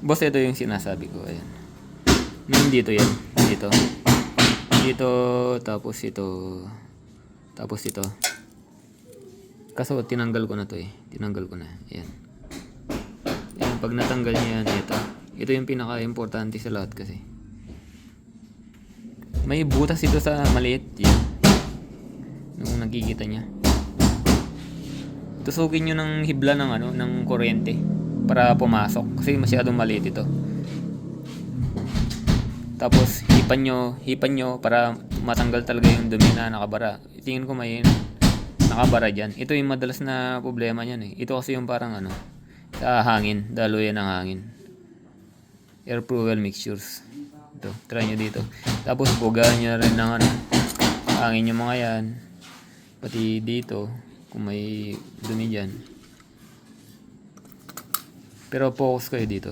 Boss, ito yung sinasabi ko. Ayan. Ngayon dito yan. Dito. Dito, tapos ito. Tapos ito. Kaso tinanggal ko na to eh. Tinanggal ko na. Ayan. Ayan, pag natanggal niya yan, ito. Ito yung pinaka-importante sa lahat kasi. May butas ito sa maliit. Yan. Yung nakikita niya. Tusukin nyo ng hibla ng ng kuryente para pumasok kasi masyadong maliit ito. Tapos hipan nyo para matanggal talaga yung dumi na nakabara. Tingin ko may nakabara dyan. Ito yung madalas na problema niyan eh. Ito kasi yung parang sa hangin, daluyan ng hangin. Air fuel mixtures. Ito, try nyo dito. Tapos bugahan nyo rin ng hangin yung mga yan. Pati dito kung may dumi dyan. Pero focus kayo dito.